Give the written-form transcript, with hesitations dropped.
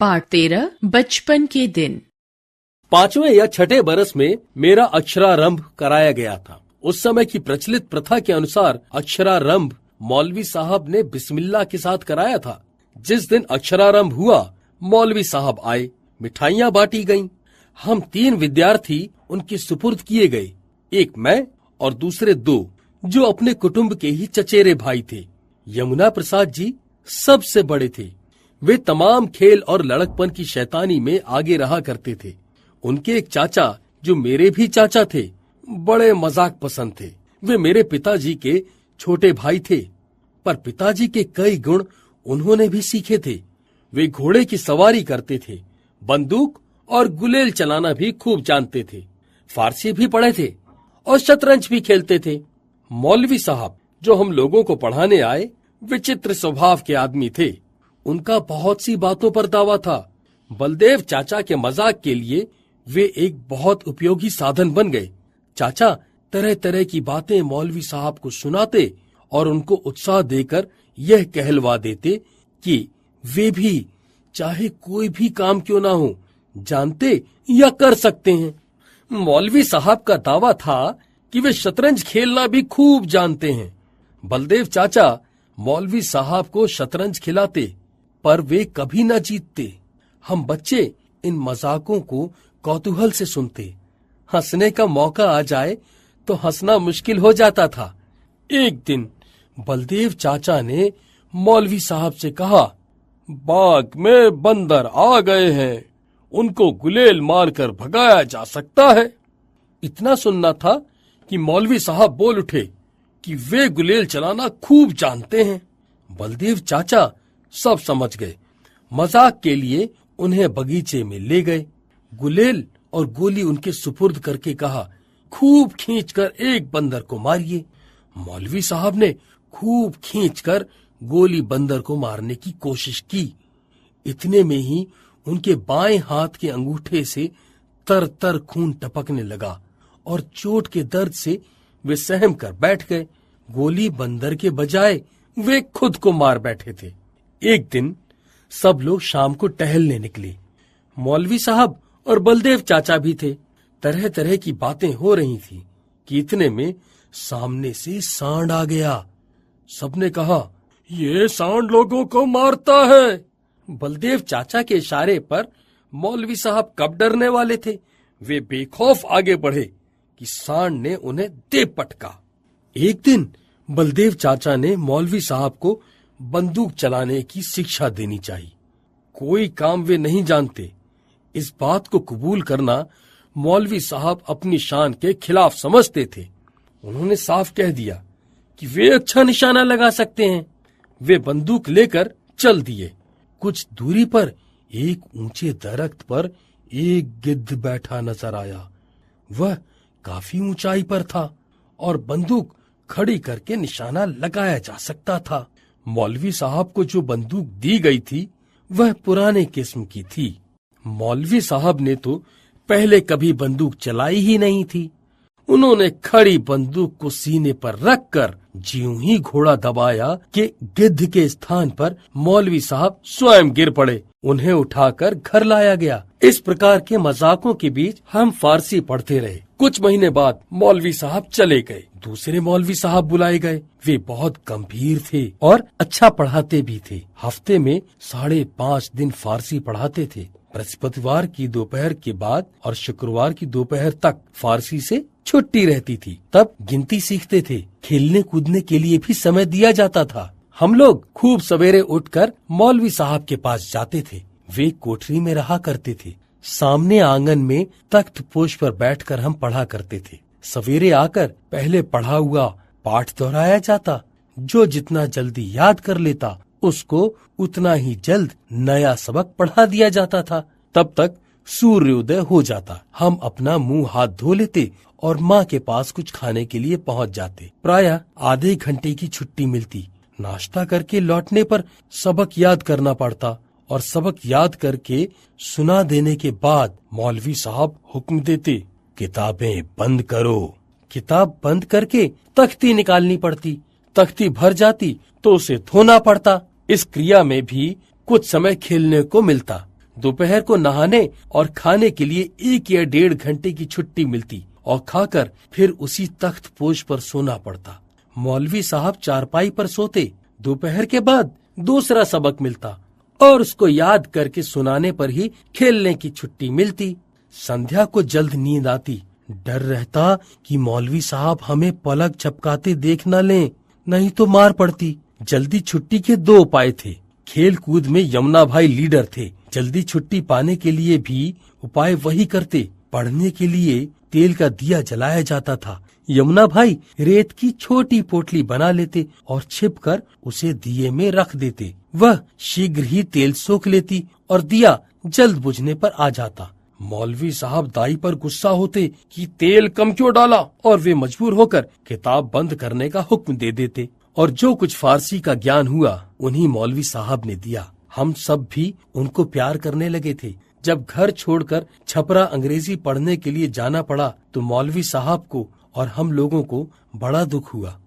पाठ 13 बचपन के दिन। 5वें या 6ठे बरस में मेरा अक्षरारंभ कराया गया था। उस समय की प्रचलित प्रथा के अनुसार अक्षरारंभ मौलवी साहब ने बिस्मिल्लाह के साथ कराया था। जिस दिन अक्षरारंभ हुआ, मौलवी साहब आए, मिठाइयाँ बांटी गईं। हम 3 विद्यार्थी उनके सुपुर्द किए गए, एक मैं और दूसरे 2 जो अपने कुटुंब के ही चचेरे भाई थे। यमुना प्रसाद जी सबसे बड़े थे। वे तमाम खेल और लड़कपन की शैतानी में आगे रहा करते थे। उनके एक चाचा जो मेरे भी चाचा थे, बड़े मजाक पसंद थे। वे मेरे पिताजी के छोटे भाई थे, पर पिताजी के कई गुण उन्होंने भी सीखे थे। वे घोड़े की सवारी करते थे, बंदूक और गुलेल चलाना भी खूब जानते थे, फारसी भी पढ़े थे और शतरंज भी खेलते थे। मौलवी साहब जो हम लोगों को पढ़ाने आए, विचित्र स्वभाव के आदमी थे। उनका बहुत सी बातों पर दावा था। बलदेव चाचा के मजाक के लिए वे एक बहुत उपयोगी साधन बन गए। चाचा तरह तरह की बातें मौलवी साहब को सुनाते और उनको उत्साह देकर यह कहलवा देते कि वे भी चाहे कोई भी काम क्यों ना हो, जानते या कर सकते हैं। मौलवी साहब का दावा था कि वे शतरंज खेलना भी खूब जानते हैं। बलदेव चाचा मौलवी साहब को शतरंज खिलाते, पर वे कभी न जीतते। हम बच्चे इन मजाकों को कौतूहल से सुनते। हंसने का मौका आ जाए तो हंसना मुश्किल हो जाता था। एक दिन बलदेव चाचा ने मौलवी साहब से कहा, बाग में बंदर आ गए हैं, उनको गुलेल मारकर भगाया जा सकता है। इतना सुनना था कि मौलवी साहब बोल उठे कि वे गुलेल चलाना खूब जानते हैं। बलदेव चाचा सब समझ गए। मजाक के लिए उन्हें बगीचे में ले गए। गुलेल और गोली उनके सुपुर्द करके कहा, खूब खींचकर एक बंदर को मारिए। मौलवी साहब ने खूब खींचकर गोली बंदर को मारने की कोशिश की। इतने में ही उनके बाएं हाथ के अंगूठे से तर तर खून टपकने लगा और चोट के दर्द से वे सहम कर बैठ गए। गोली बंदर के बजाय वे खुद को मार बैठे थे। एक दिन सब लोग शाम को टहलने निकले। मौलवी साहब और बलदेव चाचा भी थे। तरह तरह की बातें हो रही थी कि इतने में सामने से सांड आ गया। सबने कहा, ये सांड लोगों को मारता है। बलदेव चाचा के इशारे पर मौलवी साहब कब डरने वाले थे। वे बेखौफ आगे बढ़े कि सांड ने उन्हें दे पटका। एक दिन बलदेव चाचा ने मौलवी साहब को बंदूक चलाने की शिक्षा देनी चाहिए। कोई काम वे नहीं जानते। इस बात को कबूल करना मौलवी साहब अपनी शान के खिलाफ समझते थे। उन्होंने साफ कह दिया कि वे अच्छा निशाना लगा सकते हैं। वे बंदूक लेकर चल दिए। कुछ दूरी पर एक ऊंचे दरख्त पर एक गिद्ध बैठा नजर आया। वह काफी ऊंचाई पर था और बंदूक खड़ी करके निशाना लगाया जा सकता था। मौलवी साहब को जो बंदूक दी गई थी वह पुराने किस्म की थी। मौलवी साहब ने तो पहले कभी बंदूक चलाई ही नहीं थी। उन्होंने खड़ी बंदूक को सीने पर रखकर ज्यों ही घोड़ा दबाया कि गिद्ध के स्थान पर मौलवी साहब स्वयं गिर पड़े। उन्हें उठाकर घर लाया गया। इस प्रकार के मजाकों के बीच हम फारसी पढ़ते रहे। कुछ महीने बाद मौलवी साहब चले गए। दूसरे मौलवी साहब बुलाए गए। वे बहुत गंभीर थे और अच्छा पढ़ाते भी थे। हफ्ते में 5.5 दिन फारसी पढ़ाते थे। बृहस्पतिवार की दोपहर के बाद और शुक्रवार की दोपहर तक फारसी से छुट्टी रहती थी। तब गिनती सीखते थे। खेलने कूदने के लिए भी समय दिया जाता था। हम लोग खूब सवेरे उठकर मौलवी साहब के पास जाते थे। वे कोठरी में रहा करते थे। सामने आंगन में तख्त पोश पर बैठकर हम पढ़ा करते थे। सवेरे आकर पहले पढ़ा हुआ पाठ दोहराया जाता। जो जितना जल्दी याद कर लेता उसको उतना ही जल्द नया सबक पढ़ा दिया जाता था। तब तक सूर्योदय हो जाता। हम अपना मुंह हाथ धो लेते और माँ के पास कुछ खाने के लिए पहुँच जाते। प्रायः आधे घंटे की छुट्टी मिलती। नाश्ता करके लौटने पर सबक याद करना पड़ता और सबक याद करके सुना देने के बाद मौलवी साहब हुक्म देते, किताबें बंद करो। किताब बंद करके तख्ती निकालनी पड़ती। तख्ती भर जाती तो उसे धोना पड़ता। इस क्रिया में भी कुछ समय खेलने को मिलता। दोपहर को नहाने और खाने के लिए 1 या 1.5 घंटे की छुट्टी मिलती और खाकर फिर उसी तख्त पोश पर सोना पड़ता। मौलवी साहब चारपाई पर सोते। दोपहर के बाद दूसरा सबक मिलता और उसको याद करके सुनाने पर ही खेलने की छुट्टी मिलती। संध्या को जल्द नींद आती। डर रहता कि मौलवी साहब हमें पलक झपकाते देख न लें, नहीं तो मार पड़ती। जल्दी छुट्टी के 2 उपाय थे। खेल कूद में यमुना भाई लीडर थे। जल्दी छुट्टी पाने के लिए भी उपाय वही करते। पढ़ने के लिए तेल का दिया जलाया जाता था। यमुना भाई रेत की छोटी पोटली बना लेते और छिपकर उसे दिए में रख देते। वह शीघ्र ही तेल सोख लेती और दिया जल्द बुझने पर आ जाता। मौलवी साहब दाई पर गुस्सा होते कि तेल कम क्यों डाला, और वे मजबूर होकर किताब बंद करने का हुक्म दे देते। और जो कुछ फारसी का ज्ञान हुआ उन्हीं मौलवी साहब ने दिया। हम सब भी उनको प्यार करने लगे थे। जब घर छोड़कर छपरा अंग्रेजी पढ़ने के लिए जाना पड़ा तो मौलवी साहब को और हम लोगों को बड़ा दुख हुआ।